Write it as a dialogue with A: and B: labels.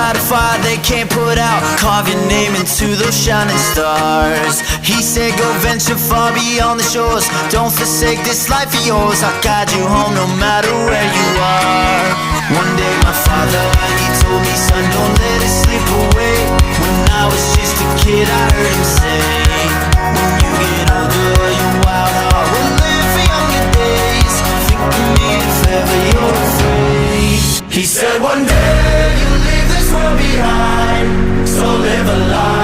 A: light a fire they can't put out. Carve your name into those shining stars. He said go venture far beyond the shores. Don't forsake this life of yours. I'll guide you home no matter where you are. One day my father, he told me, son, don't let it slip away. When I was just a kid I heard him say, when you get older your wild heart will live for younger days. Think of me if ever you're afraid. He said one day you'll leave this world behind, so live a life